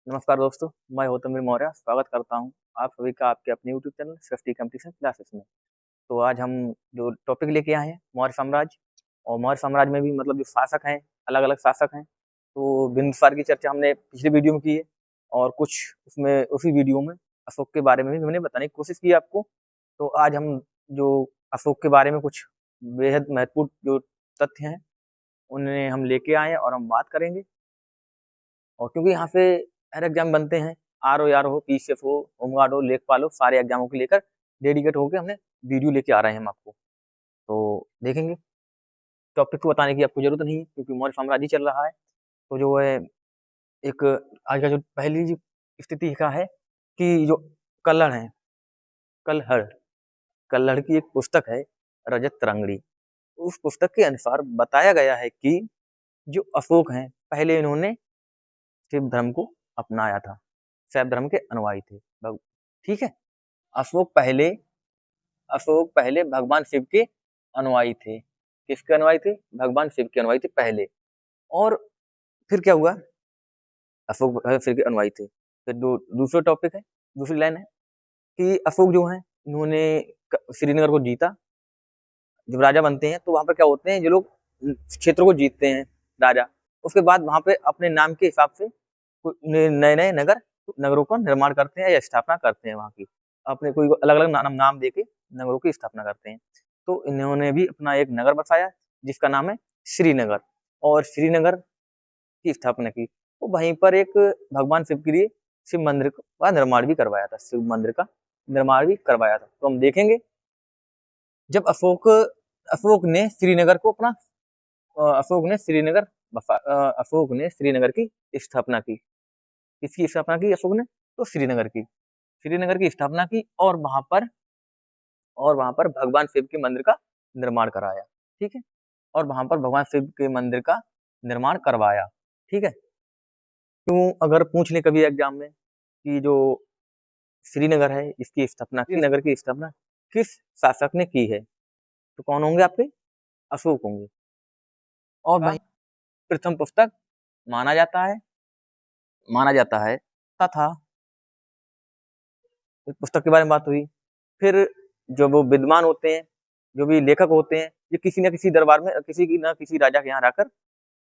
नमस्कार दोस्तों, मैं गौतम मौर्य स्वागत करता हूं आप सभी का आपके अपने यूट्यूब चैनल सृष्टि कंपटीशन क्लासेस में। तो आज हम जो टॉपिक लेके आए हैं मौर्य साम्राज्य। और मौर्य साम्राज्य में भी मतलब जो शासक हैं, अलग-अलग शासक हैं। तो बिंदुसार की चर्चा हमने पिछली वीडियो में की है और कुछ उसमें उसी वीडियो में अशोक के बारे में भी मैंने बताने की कोशिश की आपको। तो आज हम जो अशोक के बारे में कुछ बेहद महत्वपूर्ण जो तथ्य हैं, उन्हें हम लेके आए हैं और हम बात करेंगे। और क्योंकि यहाँ पे हर एग्जाम बनते हैं, आरओ, आरओ, पीसीएफ हो, होमगार्ड हो, लेखपाल हो, सारे एग्जामों को लेकर डेडिकेट होकर हमने वीडियो लेके आ रहे हैं हम आपको। तो देखेंगे, टॉपिक को बताने की आपको जरूरत नहीं है क्योंकि मौर्य साम्राज्य ही चल रहा है। तो जो है एक आज का जो पहली जो स्थिति का है कि जो कल्हड़ है, कल्हड़ कल्हड़ की एक पुस्तक है, रजत तरंगड़ी। उस पुस्तक के अनुसार बताया गया है कि जो अशोक हैं, पहले इन्होंने शिव धर्म को अपनाया था, शैव धर्म के अनुयायी थे। ठीक है, अशोक पहले अशोक पहले भगवान शिव के अनुयायी थे। किसके अनुयायी थे? भगवान शिव के अनुयायी थे पहले। और फिर क्या हुआ? अशोक भगवान शिव के अनुयायी थे। फिर दूसरा टॉपिक है, दूसरी लाइन है कि अशोक जो है इन्होंने श्रीनगर को जीता। जब राजा बनते हैं तो वहां पर क्या होते हैं, जो लोग क्षेत्र को जीतते हैं राजा, उसके बाद वहां पे अपने नाम के हिसाब से नए नए नगरों का निर्माण करते हैं या स्थापना करते हैं। वहां की अपने कोई अलग अलग नाम देके नगरों की स्थापना करते हैं। तो इन्होंने भी अपना एक नगर बसाया जिसका नाम है श्रीनगर, और श्रीनगर की स्थापना की। तो वहीं पर एक भगवान शिव के लिए शिव मंदिर का निर्माण भी करवाया था, शिव मंदिर का निर्माण भी करवाया था। तो हम देखेंगे, जब अशोक ने श्रीनगर को अपना अशोक ने श्रीनगर अशोक ने श्रीनगर की स्थापना की। किसकी स्थापना की अशोक ने? तो श्रीनगर की स्थापना की और वहां पर भगवान शिव के मंदिर का निर्माण कराया। ठीक है, और वहां पर भगवान शिव के मंदिर का निर्माण करवाया। ठीक है, क्यों अगर पूछ ले कभी एग्जाम में कि जो श्रीनगर है इसकी स्थापना श्रीनगर की स्थापना किस शासक ने की है, तो कौन होंगे आपके? अशोक होंगे। और वही प्रथम पुस्तक माना जाता है तथा पुस्तक के बारे में बात हुई। फिर जो वो विद्वान होते हैं, जो भी लेखक होते हैं, ये किसी न किसी दरबार में किसी राजा के यहाँ रहकर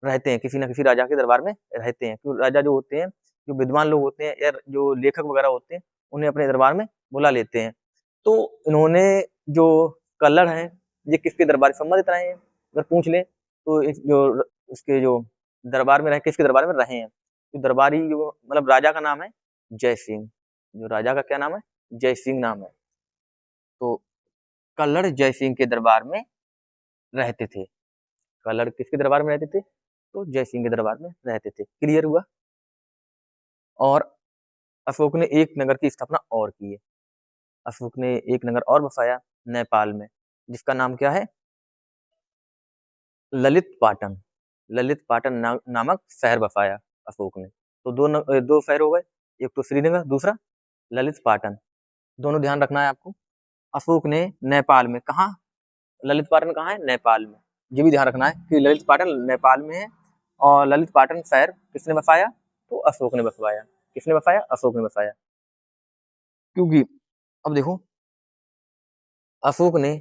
रहते हैं, किसी न किसी राजा के दरबार में रहते हैं। क्यों? राजा जो होते हैं, जो विद्वान लोग होते हैं या जो लेखक वगैरह होते हैं, उन्हें अपने दरबार में बुला लेते हैं। तो इन्होंने जो कल्हड़ हैं, ये किसके दरबार से संबंधित रहे हैं अगर पूछ ले तो उसके जो दरबार में रहे, किसके दरबार में रहे हैं? तो दरबारी जो मतलब राजा का नाम है जय सिंह। जो राजा का क्या नाम है? जय सिंह नाम है। तो कल्हड़ जय सिंह के दरबार में रहते थे। कल्हड़ किसके दरबार में रहते थे? तो जय सिंह के दरबार में रहते थे। क्लियर हुआ? और अशोक ने एक नगर की स्थापना और की है। अशोक ने एक नगर और बसाया नेपाल में, जिसका नाम क्या है? ललित पाटन। ललित पाटन नामक शहर बसाया अशोक ने। तो दो शहर हो गए, एक तो श्रीनगर, दूसरा ललित पाटन। दोनों ध्यान रखना है आपको। अशोक ने नेपाल में, कहा ललित पाटन कहाँ है? नेपाल में। ये भी ध्यान रखना है कि ललित पाटन नेपाल में है और ललित पाटन शहर किसने बसाया? तो अशोक ने बसवाया। किसने बसाया? अशोक ने बसाया। क्योंकि अब देखो, अशोक ने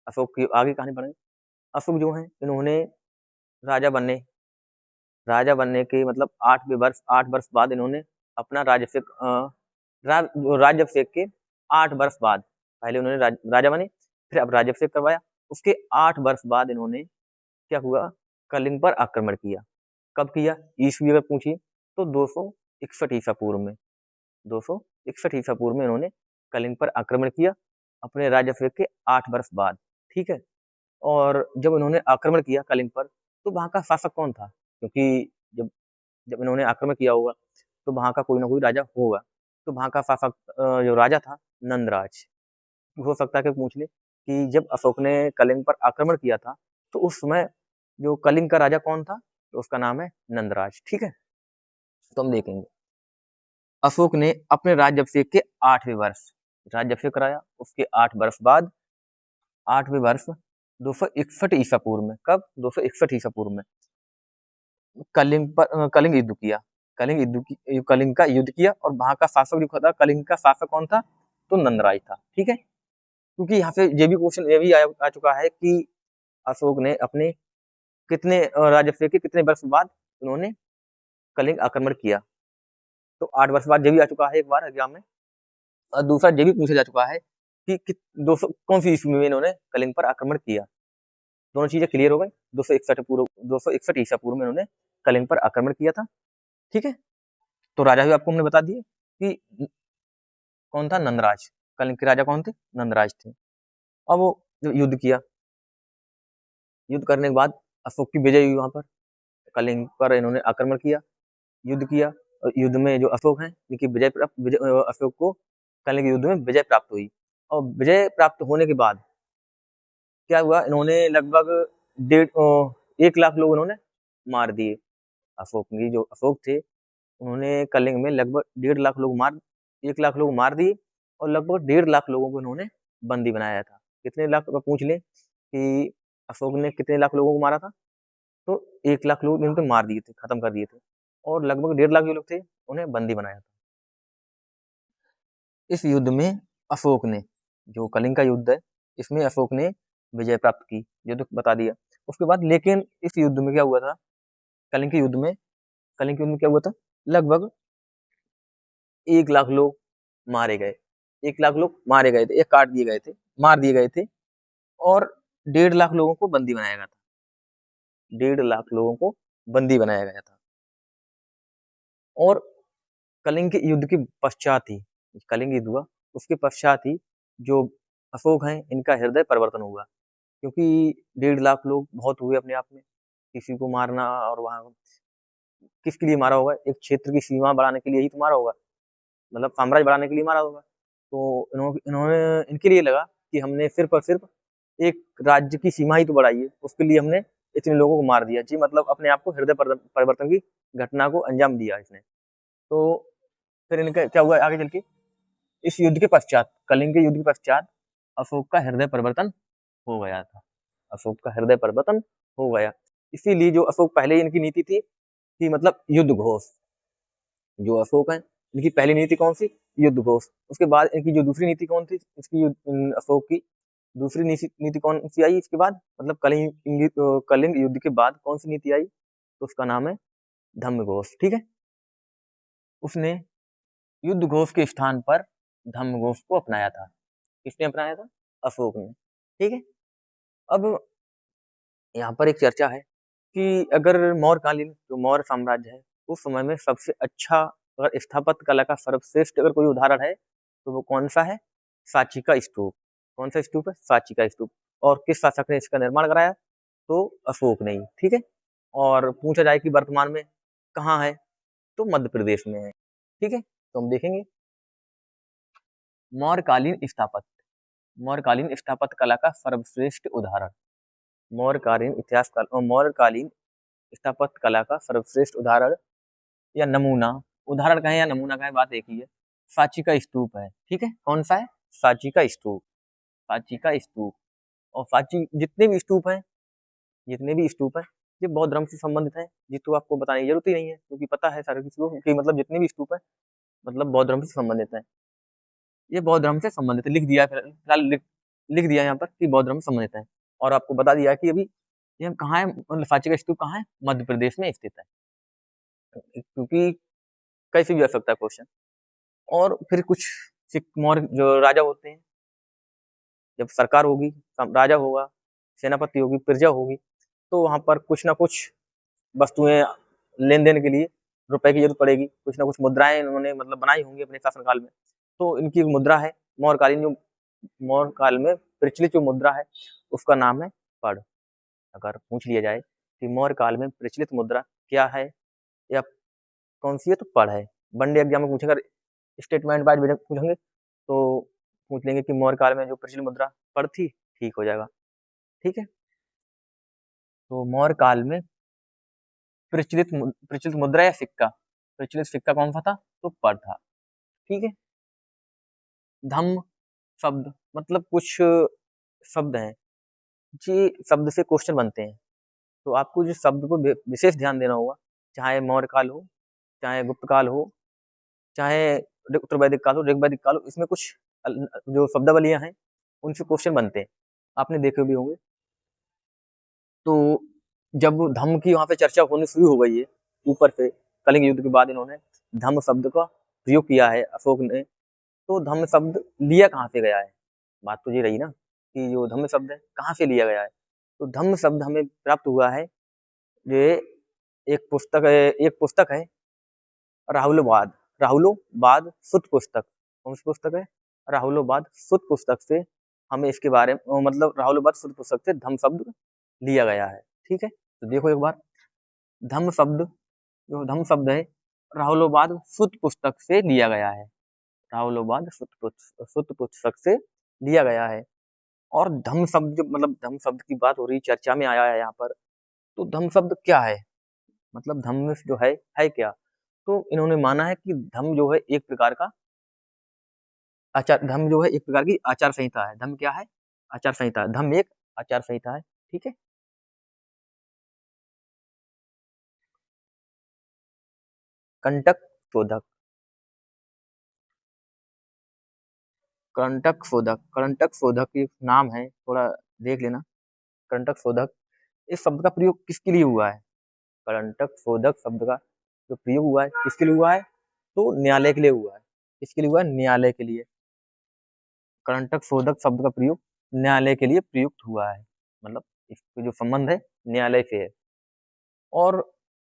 अशोक की आगे कहानी बढ़े। अशोक जो है इन्होंने राजा बनने राजा बनने के मतलब 8 वर्ष बाद इन्होंने अपना राज्याभिषेक के 8 वर्ष बाद, पहले उन्होंने राजा बने, फिर अब राज्याभिषेक करवाया। उसके 8 वर्ष बाद इन्होंने क्या हुआ? कलिंग पर आक्रमण किया। कब किया? ईस्वी अगर पूछिए तो 261 ईसा पूर्व में। 261 ईसा पूर्व में इन्होंने कलिंग पर आक्रमण किया अपने राज्याभिषेक के 8 वर्ष बाद। ठीक है, और जब इन्होंने आक्रमण किया कलिंग पर, तो वहां का शासक कौन था? क्योंकि जब जब इन्होंने आक्रमण किया होगा तो वहां का कोई ना कोई राजा होगा। तो वहां का शासक जो राजा था, नंदराज। हो सकता है कि पूछ ले कि जब अशोक ने कलिंग पर आक्रमण किया था तो उस समय जो कलिंग का राजा कौन था? तो उसका नाम है नंदराज। ठीक है, तो हम देखेंगे अशोक ने अपने राज्याभिषेक के 8वें वर्ष राज्याभिषेक कराया। उसके 8 वर्ष बाद 8वें वर्ष 261 ईसा पूर्व में, कब? 261 ईसा पूर्व में कलिंग युद्ध किया। कलिंग का युद्ध किया और वहां का शासक जो था, कलिंग का शासक कौन था? तो नंदराज था। ठीक है, क्योंकि यहाँ पे ये भी क्वेश्चन ये भी आ चुका है कि अशोक ने अपने कितने राजत्व के कितने वर्ष बाद उन्होंने कलिंग आक्रमण किया। तो 8 वर्ष बाद ये भी आ चुका है एक बार एग्जाम में। और दूसरा ये भी पूछा जा चुका है कि 200 कौन सी ईस्वी में इन्होंने कलिंग पर आक्रमण किया। दोनों चीजें क्लियर हो गई। 261 ईसा पूर्व में इन्होंने कलिंग पर आक्रमण किया था। ठीक है, तो राजा भी आपको हमने बता दिए कि कौन था? नंदराज। कलिंग के राजा कौन थे? नंदराज थे। अब वो जो युद्ध किया, युद्ध करने के बाद अशोक की विजय हुई वहां पर। कलिंग पर इन्होंने आक्रमण किया, युद्ध किया, और युद्ध में जो अशोक हैं इनकी अशोक को कलिंग के युद्ध में विजय प्राप्त हुई। और विजय प्राप्त होने के बाद क्या हुआ? इन्होंने लगभग 1 लाख लोग इन्होंने मार दिए। अशोक थे, उन्होंने कलिंग में लगभग 1 लाख लोग मार दिए और लगभग 1.5 लाख लोगों को इन्होंने बंदी बनाया था। कितने लाख? पूछ ले कि अशोक ने कितने लाख लोगों को मारा था? तो 1 लाख लोग इनको मार दिए थे, खत्म कर दिए थे, और लगभग 1.5 लाख जो लोग थे उन्हें बंदी बनाया था। इस युद्ध में अशोक ने, जो कलिंग का युद्ध है, इसमें अशोक ने विजय प्राप्त की, ये तो बता दिया। उसके बाद लेकिन इस युद्ध में क्या हुआ था? कलिंग के युद्ध में क्या हुआ था? लगभग 1 लाख लोग मारे गए। 1 लाख लोग मारे गए थे, काट दिए गए थे, मार दिए गए थे, और 1.5 लाख लोगों को बंदी बनाया गया था। 1.5 लाख लोगों को बंदी बनाया गया था। और कलिंग के युद्ध के पश्चात ही, कलिंग युद्ध हुआ उसके पश्चात ही जो अशोक हैं इनका हृदय परिवर्तन हुआ। क्योंकि 1.5 लाख लोग बहुत हुए अपने आप में, किसी को मारना, और वहां किसके लिए मारा होगा? एक क्षेत्र की सीमा बढ़ाने के लिए ही तो मारा होगा, मतलब साम्राज्य बढ़ाने के लिए मारा होगा। तो इन्होंने इनके लिए लगा कि हमने सिर्फ और सिर्फ एक राज्य की सीमा ही तो बढ़ाई है, उसके लिए हमने इतने लोगों को मार दिया जी, मतलब अपने आप को हृदय परिवर्तन की घटना को अंजाम दिया इसने। तो फिर इनका क्या हुआ आगे चल के? इस युद्ध के पश्चात, कलिंग के युद्ध के पश्चात अशोक का हृदय परिवर्तन हो गया था। अशोक का हृदय परिवर्तन हो गया। इसीलिए जो अशोक पहले इनकी नीति थी कि मतलब युद्ध घोष, जो अशोक है इनकी पहली नीति कौन सी? युद्ध घोष। उसके बाद इनकी जो दूसरी नीति कौन थी इसकी, अशोक की दूसरी नीति कौन सी आई इसके बाद? मतलब कलिंग युद्ध के बाद कौन सी नीति आई? तो उसका नाम है धम्म घोष। ठीक है, उसने युद्ध घोष के स्थान पर धम्म घोष को अपनाया था। किसने अपनाया था? अशोक ने। ठीक है, अब यहाँ पर एक चर्चा है कि अगर मौर्यकालीन जो मौर्य साम्राज्य है उस समय में सबसे अच्छा अगर स्थापत्य कला का सर्वश्रेष्ठ अगर कोई उदाहरण है तो वो कौन सा है? सांची का स्तूप। कौन सा स्तूप है? सांची का स्तूप। और किस शासक ने इसका निर्माण कराया? तो अशोक ने ही। ठीक है, और पूछा जाए कि वर्तमान में कहाँ है, तो मध्य प्रदेश में है। ठीक है, तो हम देखेंगे मौर्यकालीन स्थापत्य कला का सर्वश्रेष्ठ उदाहरण। मौर्यकालीन स्थापत्य कला का सर्वश्रेष्ठ उदाहरण या नमूना, उदाहरण कहें या नमूना कहें, बात एक ही है। सांची का स्तूप है। ठीक है, कौन सा है? सांची का स्तूप। सांची का स्तूप। और सांची जितने भी स्तूप हैं ये बौद्ध धर्म से संबंधित है। ये तो आपको बताने की जरूरत ही नहीं है, क्योंकि पता है सारे किसी को कि मतलब जितने भी स्तूप है मतलब बौद्ध धर्म से संबंधित है। ये बौद्ध धर्म से संबंधित है, लिख दिया है फिलहाल, लिख दिया यहाँ पर कि बौद्ध धर्म से संबंधित है। और आपको बता दिया है कि अभी ये हम कहाँ है, मतलब सांची का स्तूप कहाँ है? मध्य प्रदेश में स्थित है। क्योंकि कैसे भी आ सकता है क्वेश्चन। और फिर कुछ मौर्य जो राजा होते हैं, जब सरकार होगी, राजा होगा, सेनापति होगी, प्रजा होगी, तो वहां पर कुछ ना कुछ वस्तुएं लेन देन के लिए रुपए की जरूरत पड़ेगी। कुछ ना कुछ मुद्राएं इन्होंने मतलब बनाई होंगी अपने शासनकाल में। तो इनकी एक मुद्रा है मौर्य काल में प्रचलित जो मुद्रा है उसका नाम है पढ़। अगर पूछ लिया जाए कि मौर्य काल में प्रचलित मुद्रा क्या है या कौन सी है, तो पढ़ है। वनडे एग्जाम में पूछेगा, स्टेटमेंट वाइज पूछेंगे तो पूछ लेंगे कि मौर्य काल में जो प्रचलित मुद्रा पढ़ थी, ठीक हो जाएगा। ठीक है, तो मौर्य काल में प्रचलित मुद्रा या सिक्का, प्रचलित सिक्का कौन सा था? तो पढ़ था। ठीक है, धम्म शब्द मतलब कुछ शब्द हैं, जी शब्द से क्वेश्चन बनते हैं, तो आपको जिस शब्द को विशेष ध्यान देना होगा, चाहे मौर्य काल हो चाहे गुप्त काल हो, चाहे उत्तर वैदिक काल हो, ऋग्वैदिक काल हो, इसमें कुछ जो शब्दावलियां हैं उनसे क्वेश्चन बनते हैं, आपने देखे भी होंगे। तो जब धम्म की वहां पे चर्चा होनी शुरू हो गई है ऊपर से, कलिंग युद्ध के बाद इन्होंने धम्म शब्द का प्रयोग किया है अशोक ने, तो धम्म शब्द लिया कहाँ से गया है? बात तो ये रही ना कि जो धम्म शब्द है कहाँ से लिया गया है। तो धम्म शब्द हमें प्राप्त हुआ है, ये एक पुस्तक है राहुलोवाद, राहुलोवाद सुत पुस्तक। कौन सी पुस्तक है? राहुलोवाद सुत पुस्तक से हमें इसके बारे में, मतलब राहुलोवाद सुत पुस्तक से धम्म शब्द लिया गया है। ठीक है, तो देखो एक बार, धम्म शब्द, जो धम्म शब्द है राहुलोवाद सुत पुस्तक से लिया गया है, राहुलोवाद सुत पुस्तक से लिया गया है। और धम्म शब्द, जो मतलब धम्म शब्द की बात हो रही, चर्चा में आया है यहाँ पर, तो धम्म शब्द क्या है, मतलब धम्म जो है क्या? तो इन्होंने माना है कि धम्म जो है एक प्रकार का आचार, धम्म जो है एक प्रकार की आचार संहिता है। धम्म क्या है? आचार संहिता है। धम्म एक आचार संहिता है। ठीक है, कंटक शोधक, कंटक शोधक एक नाम है, थोड़ा देख लेना। कंटक शोधक, इस शब्द का प्रयोग किसके लिए हुआ है? कंटक शोधक शब्द का जो प्रयोग हुआ है किसके लिए हुआ है? तो न्यायालय के लिए हुआ है। किसके लिए हुआ है? न्यायालय के लिए। कंटक शोधक शब्द का प्रयोग न्यायालय के लिए प्रयुक्त हुआ है, मतलब इसके जो संबंध है न्यायालय से है। और